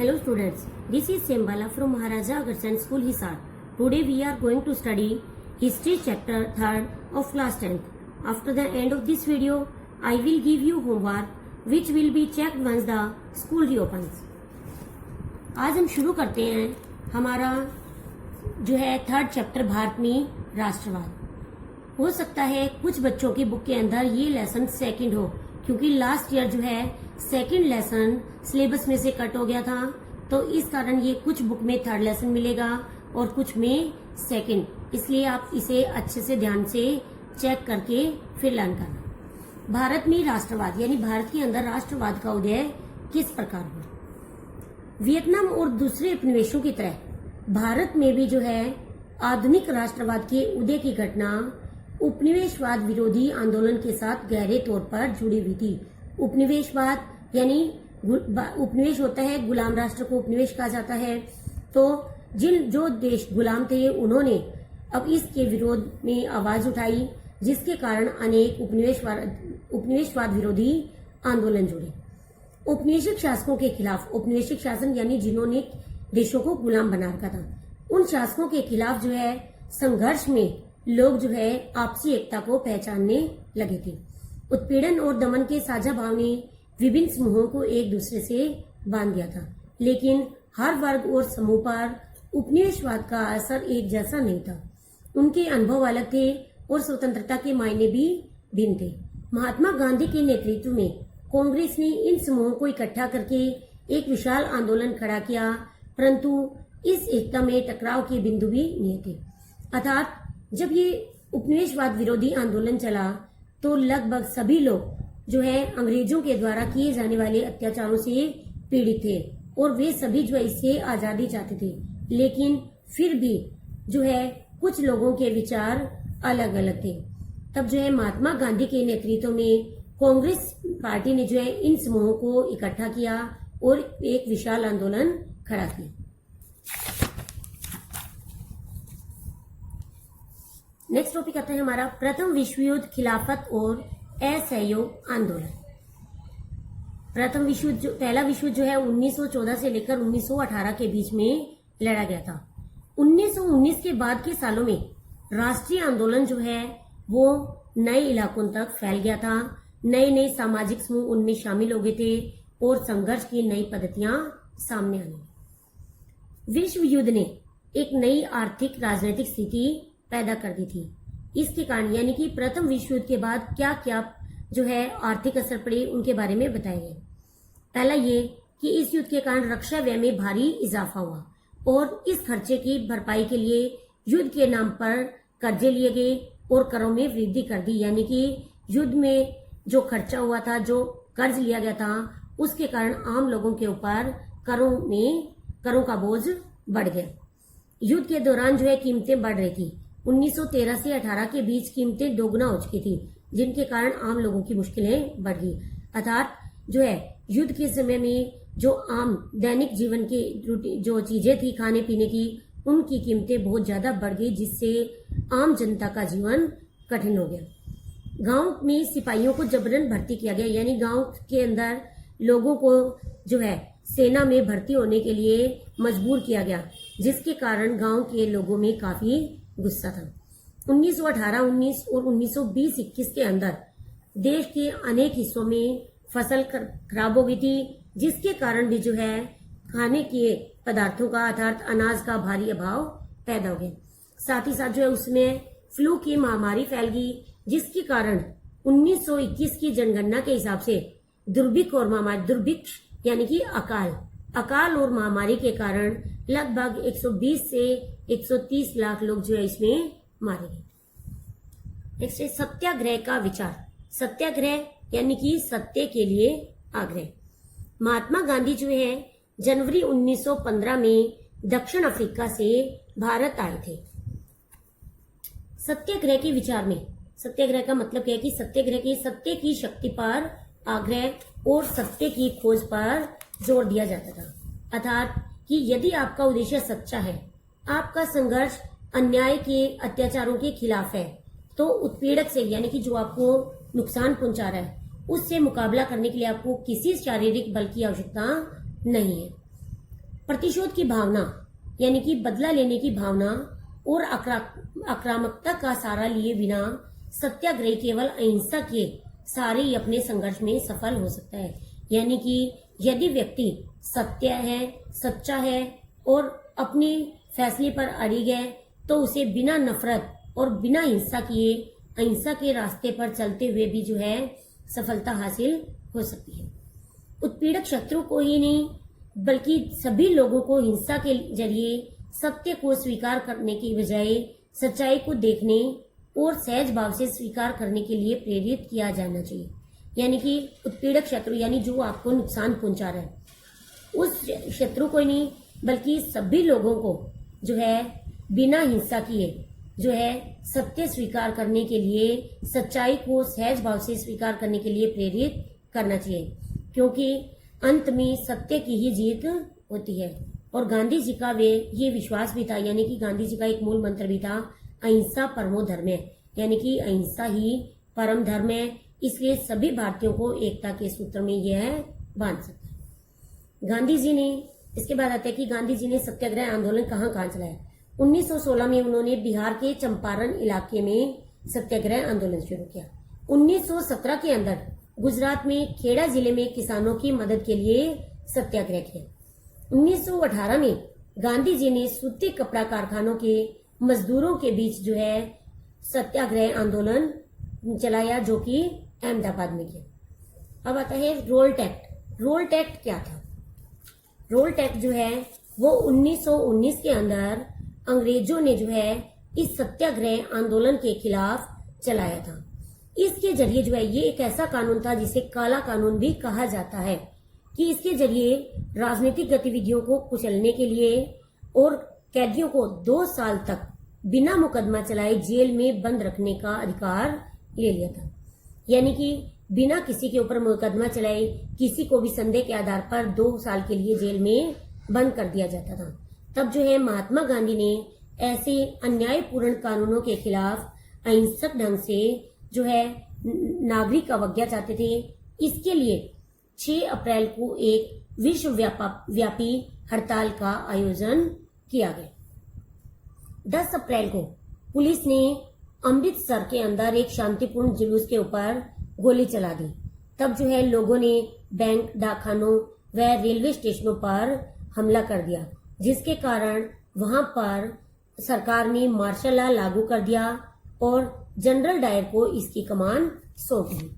Hello students, this is Sembala from Maharaja Agarsen School Hisar. Today we are going to study History chapter 3rd of class 10th. After the end of this video, I will give you homework which will be checked once the school reopens. आज हम शुरू करते हैं हमारा जो है 3rd chapter Bharat में राष्ट्रवाद। हो सकता है कुछ बच्चों की बुक के अंदर ये लेसन सेकंड हो, क्योंकि लास्ट ईयर जो है सेकंड लेसन सिलेबस में से कट हो गया था, तो इस कारण ये कुछ बुक में 3rd लेसन मिलेगा और कुछ में सेकंड, इसलिए आप इसे अच्छे से ध्यान से चेक करके फिर लर्न करना। भारत में राष्ट्रवाद यानी भारत के अंदर राष्ट्रवाद का उदय किस प्रकार हुआ। वियतनाम और दूसरे उपनिवेशों की तरह भारत में भी जो है आधुनिक राष्ट्रवाद के उदय की घटना उपनिवेशवाद विरोधी आंदोलन के साथ गहरे तौर पर जुड़ी हुई थी। उपनिवेशवाद यानी उपनिवेश होता है, गुलाम राष्ट्र को उपनिवेश कहा जाता है। तो जो देश गुलाम थे उन्होंने अब इसके विरोध में आवाज उठाई, जिसके कारण अनेक उपनिवेशवाद विरोधी आंदोलन जुड़े। औपनिवेशिक शासकों के खिलाफ, औपनिवेशिक शासन यानी जिन्होंने देशों को गुलाम बना रखा था, उन शासकों के खिलाफ जो है संघर्ष में लोग जो है आपसी एकता को पहचानने लगे थे। उत्पीड़न और दमन के साझा भाव ने विभिन्न समूहों को एक दूसरे से बांध दिया था, लेकिन हर वर्ग और समूह पर उपनिवेशवाद का असर एक जैसा नहीं था। उनके अनुभव अलग थे और स्वतंत्रता के मायने भी भिन्न थे। महात्मा गांधी के नेतृत्व में कांग्रेस ने इन समूहों को इकट्ठा करके एक विशाल आंदोलन खड़ा किया, परंतु इस एकता में टकराव के बिंदु भी नहीं थे। अर्थात जब ये उपनिवेशवाद विरोधी आंदोलन चला तो लगभग सभी लोग जो है अंग्रेजों के द्वारा किए जाने वाले अत्याचारों से पीड़ित थे और वे सभी जो है इससे आजादी चाहते थे, लेकिन फिर भी जो है कुछ लोगों के विचार अलग अलग थे। तब जो है महात्मा गांधी के नेतृत्व में कांग्रेस पार्टी ने जो है इन समूहों को इकट्ठा किया और एक विशाल आंदोलन खड़ा किया। नेक्स्ट टॉपिक आता है हमारा प्रथम विश्व युद्ध, खिलाफत और असहयोग आंदोलन। प्रथम विश्व युद्ध, पहला विश्व युद्ध जो है 1914 से लेकर 1918 के बीच में लड़ा गया था। 1919 के बाद के सालों में राष्ट्रीय आंदोलन जो है वो नए इलाकों तक फैल गया था। नए नए सामाजिक समूह उनमें शामिल हो गए थे और संघर्ष की नई पद्धतियां सामने आई। विश्व युद्ध ने एक नई आर्थिक राजनीतिक स्थिति पैदा कर दी थी। इसके कारण यानी कि प्रथम विश्व युद्ध के बाद क्या क्या जो है आर्थिक असर पड़े उनके बारे में बताया गया। पहला ये कि इस युद्ध के कारण रक्षा व्यय में भारी इजाफा हुआ और इस खर्चे की भरपाई के लिए युद्ध के नाम पर कर्जे लिए गए और करों में वृद्धि कर दी, यानी कि युद्ध में जो खर्चा हुआ था, जो कर्ज लिया गया था, उसके कारण आम लोगों के ऊपर करों का बोझ बढ़ गया। युद्ध के दौरान जो है कीमतें बढ़ रही थी। 1913 से 18 के बीच कीमतें दोगुना हो चुकी थी, जिनके कारण आम लोगों की मुश्किलें बढ़ गई। अर्थात जो है युद्ध के समय में जो आम दैनिक जीवन की जो चीजें थी खाने पीने की, उनकी कीमतें बहुत ज्यादा बढ़ गई, जिससे आम जनता का जीवन कठिन हो गया। गांव में सिपाहियों को जबरन भर्ती किया गया, यानी गांव के अंदर लोगों को जो है सेना में भर्ती होने के लिए मजबूर किया गया, जिसके कारण गांव के लोगों में काफी गुस्सा था। 1918, 19 और 1920-21 के अंदर देश के अनेक हिस्सों में फसल खराब हो गई थी, जिसके कारण भी जो है खाने के पदार्थों का अर्थात अनाज का भारी अभाव पैदा हो गया। साथ ही साथ जो है उसमें फ्लू की महामारी फैल गई, जिसके कारण 1921 की जनगणना के हिसाब से दुर्भिक्ष यानी कि अकाल और महामारी के कारण लगभग 120 से 130 लाख लोग जो है इसमें मारे गए। नेक्स्ट है सत्याग्रह का विचार। सत्याग्रह यानी कि सत्य के लिए आग्रह। महात्मा गांधी जो है जनवरी 1915 में दक्षिण अफ्रीका से भारत आए थे। सत्याग्रह के विचार में, सत्याग्रह का मतलब क्या है कि सत्याग्रह के सत्य की शक्ति पर आग्रह और सत्य की खोज पर जोर दिया जाता था। अर्थात कि यदि आपका उद्देश्य सच्चा है, आपका संघर्ष अन्याय के अत्याचारों के खिलाफ है, तो उत्पीड़क से यानी कि जो आपको नुकसान पहुंचा रहा है उससे मुकाबला करने के लिए आपको किसी शारीरिक बल की आवश्यकता नहीं है। प्रतिशोध की भावना यानी कि बदला लेने की भावना और आक्रामकता का सहारा लिए बिना सत्याग्रही केवल अहिंसा के सहारे ही अपने संघर्ष में सफल हो सकता है। यानी कि यदि व्यक्ति सत्य है, सच्चा है और अपने फैसले पर अड़िग है तो उसे बिना नफरत और बिना हिंसा किए अहिंसा के रास्ते पर चलते हुए भी जो है सफलता हासिल हो सकती है। उत्पीड़क शत्रु को ही नहीं बल्कि सभी लोगों को हिंसा के जरिए सत्य को स्वीकार करने की बजाय सच्चाई को देखने और सहज भाव से स्वीकार करने के लिए प्रेरित किया जाना चाहिए। यानी कि उत्पीड़क शत्रु यानी जो आपको नुकसान पहुंचा रहा है उस शत्रु को नहीं बल्कि सभी लोगों को जो है बिना हिंसा किए जो है सत्य स्वीकार करने के लिए सच्चाई को सहज भाव से स्वीकार करने के लिए प्रेरित करना चाहिए, क्योंकि अंत में सत्य की ही जीत होती है। और गांधी जी का वे ये विश्वास भी था, यानी कि गांधी जी का एक मूल मंत्र भी था, अहिंसा परमो धर्म है, यानी कि अहिंसा ही परम धर्म है। इसलिए सभी भारतीयों को एकता के सूत्र में यह बांध सकता है। गांधी जी ने इसके बाद आता है कि गांधी जी ने सत्याग्रह आंदोलन कहाँ कहाँ चलाया। 1916 में उन्होंने बिहार के चंपारण इलाके में सत्याग्रह आंदोलन शुरू किया। 1917 के अंदर गुजरात में खेड़ा जिले में किसानों की मदद के लिए सत्याग्रह किया। 1918 में गांधी जी ने सूती कपड़ा कारखानों के मजदूरों के बीच जो है सत्याग्रह आंदोलन चलाया, जो कि अहमदाबाद में किया। अब आता है रोल टैक्ट। रोल टैक्ट क्या था? रोल टैक्ट जो है वो 1919 के अंदर अंग्रेजों ने जो है इस सत्याग्रह आंदोलन के खिलाफ चलाया था। इसके जरिए जो है ये एक ऐसा कानून था जिसे काला कानून भी कहा जाता है, कि इसके जरिए राजनीतिक गतिविधियों को कुचलने के लिए और कैदियों को 2 साल तक बिना मुकदमा चलाए जेल में बंद रखने का अधिकार ले लिया था। यानी कि बिना किसी के ऊपर मुकदमा चलाए किसी को भी संदेह के आधार पर 2 साल के लिए जेल में बंद कर दिया जाता था। तब जो है महात्मा गांधी ने ऐसे अन्यायपूर्ण कानूनों के खिलाफ अहिंसक ढंग से जो है नागरिक अवज्ञा चाहते थे। इसके लिए 6 अप्रैल को एक विश्व व्यापी हड़ताल का आयोजन किया गया। 10 अप्रैल को पुलिस ने अमृतसर के अंदर एक शांतिपूर्ण जुलूस के ऊपर गोली चला दी। तब जो है लोगों ने बैंक, डाकखानों व रेलवे स्टेशनों पर हमला कर दिया, जिसके कारण वहां पर सरकार ने मार्शल लॉ लागू कर दिया और जनरल डायर को इसकी कमान सौंप दी।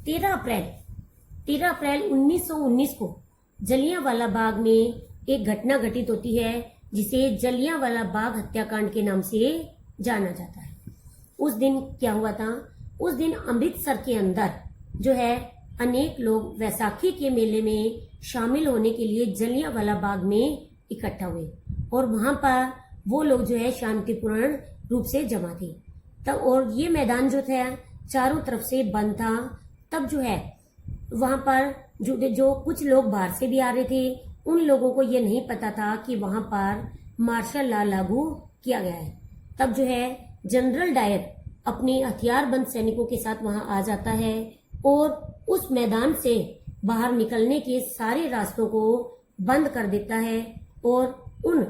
13 अप्रैल 1919 को जलियांवाला बाग में एक घटना घटित होती है जिसे जलियांवाला बाग हत्याकांड के नाम से जाना जाता है। उस दिन क्या हुआ था? उस दिन अमृतसर के अंदर जो है अनेक लोग वैसाखी के मेले में शामिल होने के लिए जलियांवाला बाग में इकट्ठा हुए और वहां पर वो लोग जो है शांतिपूर्ण रूप से जमा थे। तब और ये मैदान जो था चारों तरफ से बंद था। तब जो है वहां पर जो कुछ लोग बाहर से भी आ रहे थे, उन लोगों को ये नहीं पता था कि वहां पर मार्शल लॉ लागू किया गया है। तब जो है जनरल डायर अपने हथियारबंद सैनिकों के साथ वहां आ जाता है और उस मैदान से बाहर निकलने के सारे रास्तों को बंद कर देता है और उन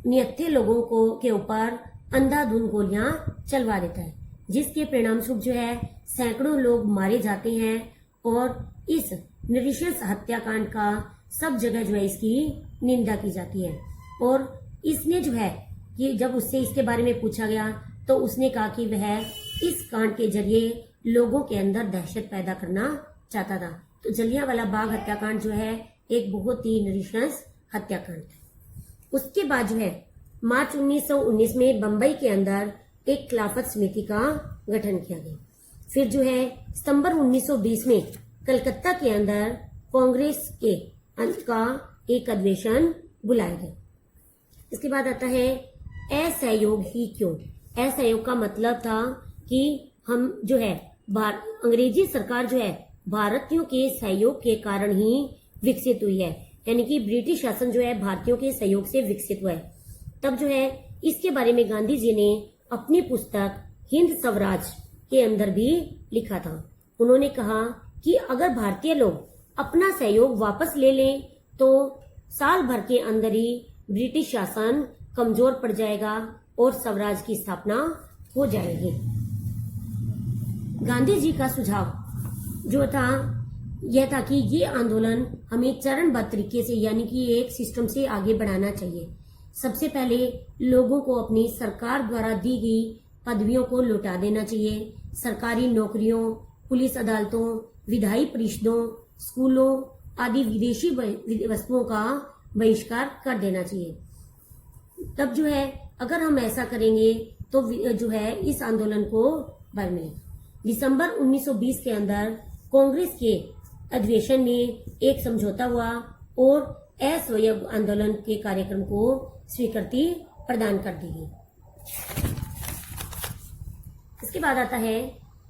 निहत्थे लोगों को के ऊपर अंधाधुंध गोलियां चलवा देता है, जिसके परिणाम स्वरूप जो है सैकड़ों लोग मारे जाते हैं और इस नृशंस हत्याकांड का सब जगह जो है इसकी निंदा की जाती है। और इसने जो है कि जब उससे इसके बारे में पूछा गया तो उसने कहा कि वह इस कांड के जरिए लोगों के अंदर दहशत पैदा करना चाहता था। तो जलियांवाला बाग हत्याकांड जो है एक बहुत ही नृशंस हत्याकांड है। उसके बाद जो है मार्च 1919 में बंबई के अंदर एक खिलाफत समिति का गठन किया गया। फिर जो है सितंबर 1920 में कलकत्ता के अंदर कांग्रेस के का एक अधिवेशन बुलाया गया। इसके बाद आता है असहयोग ही क्यों। असहयोग का मतलब था कि हम जो है अंग्रेजी सरकार जो है भारतीयों के सहयोग के कारण ही विकसित हुई है, यानी कि ब्रिटिश शासन जो है भारतीयों के सहयोग से विकसित हुआ है। तब जो है इसके बारे में गांधी जी ने अपनी पुस्तक हिंद स्वराज के अंदर भी लिखा था। उन्होंने कहा कि अगर भारतीय लोग अपना सहयोग वापस ले लें तो साल भर के अंदर ही ब्रिटिश शासन कमजोर पड़ जाएगा और स्वराज की स्थापना हो जाएगी। गांधी जी का सुझाव जो था यह था कि ये आंदोलन हमें चरणबद्ध तरीके से यानी कि एक सिस्टम से आगे बढ़ाना चाहिए। सबसे पहले लोगों को अपनी सरकार द्वारा दी गई पदवियों को लौटा देना चाहिए। सरकारी नौकरियों, पुलिस अदालतों, विधायी परिषदों, स्कूलों आदि विदेशी वस्तुओं का बहिष्कार कर देना चाहिए। तब जो है अगर हम ऐसा करेंगे तो जो है इस आंदोलन को बल मिलेगा। दिसंबर 1920 के अंदर कांग्रेस के अधिवेशन में एक समझौता हुआ और असहयोग आंदोलन के कार्यक्रम को स्वीकृति प्रदान कर दी गई। इसके बाद आता है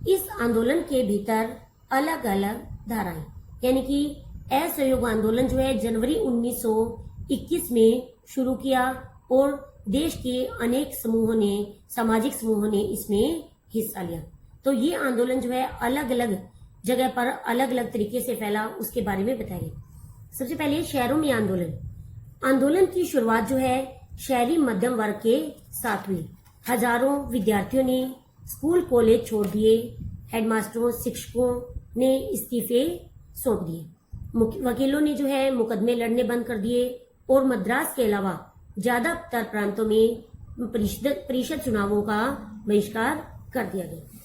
इस आंदोलन के भीतर अलग अलग धाराएं, यानी कि असहयोग आंदोलन जो है जनवरी 1921 में शुरू किया और देश के अनेक समूहों ने, सामाजिक समूहों ने इसमें हिस्सा लिया। तो ये आंदोलन जो है अलग अलग जगह पर अलग अलग तरीके से फैला, उसके बारे में बताएंगे। सबसे पहले शहरों में आंदोलन की शुरुआत जो है शहरी मध्यम वर्ग के साथ हुई। हजारों विद्यार्थियों ने स्कूल कॉलेज छोड़ दिए, हेडमास्टरों, शिक्षकों ने इस्तीफे सौंप दिए, वकीलों ने जो है मुकदमे लड़ने बंद कर दिए और मद्रास के अलावा ज्यादातर प्रांतों में परिषद चुनावों का बहिष्कार कर दिया गया।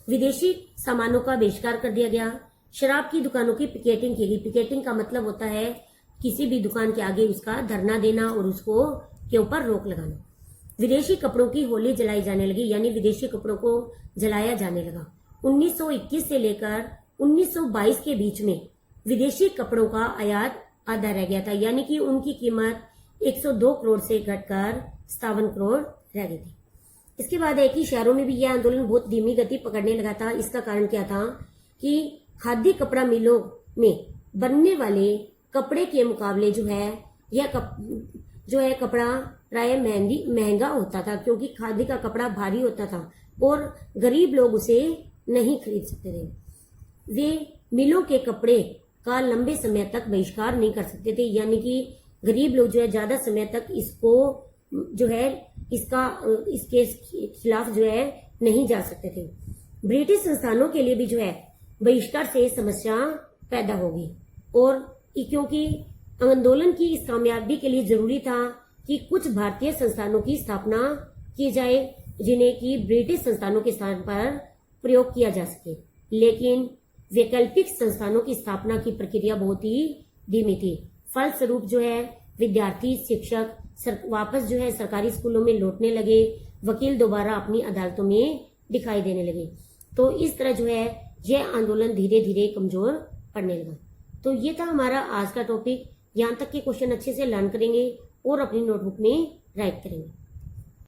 विदेशी सामानों का बहिष्कार कर दिया गया। शराब की दुकानों की पिकेटिंग की गई। पिकेटिंग का मतलब होता है किसी भी दुकान के आगे उसका धरना देना और उसको के ऊपर रोक लगाना। विदेशी कपड़ों की होली जलाई जाने लगी, यानी विदेशी कपड़ों को जलाया जाने लगा। 1921 से लेकर 1922 के बीच में विदेशी कपड़ों का आयात आधा रह गया था, यानी कि उनकी कीमत 102 करोड़ से घटकर 57 करोड़ रह गई थी। इसके बाद है कि शहरों में भी यह आंदोलन बहुत धीमी गति पकड़ने लगा था। इसका कारण क्या था कि खादी कपड़ा मिलों में बनने वाले कपड़े के मुकाबले जो है यह कपड़ा प्राय महंगा होता था, क्योंकि खादी का कपड़ा भारी होता था और गरीब लोग उसे नहीं खरीद सकते थे। वे मिलों के कपड़े का लंबे समय तक बहिष्कार नहीं कर सकते थे, यानी कि गरीब लोग जो है ज्यादा समय तक इसको जो है इसके खिलाफ जो है नहीं जा सकते थे। ब्रिटिश संस्थानों के लिए भी जो है बहिष्कार से समस्या पैदा होगी, और क्योंकि आंदोलन की इस कामयाबी के लिए जरूरी था कि कुछ भारतीय संस्थानों की स्थापना की जाए जिन्हें कि ब्रिटिश संस्थानों के स्थान पर प्रयोग किया जा सके। लेकिन वैकल्पिक संस्थानों की स्थापना की प्रक्रिया बहुत ही धीमी थी। फलस्वरूप जो है विद्यार्थी, शिक्षक वापस जो है सरकारी स्कूलों में लौटने लगे, वकील दोबारा अपनी अदालतों में दिखाई देने लगे। तो इस तरह जो है यह आंदोलन धीरे धीरे कमजोर पड़ने लगा। तो ये था हमारा आज का टॉपिक। यहाँ तक के क्वेश्चन अच्छे से लर्न करेंगे और अपनी नोटबुक में राइट करेंगे।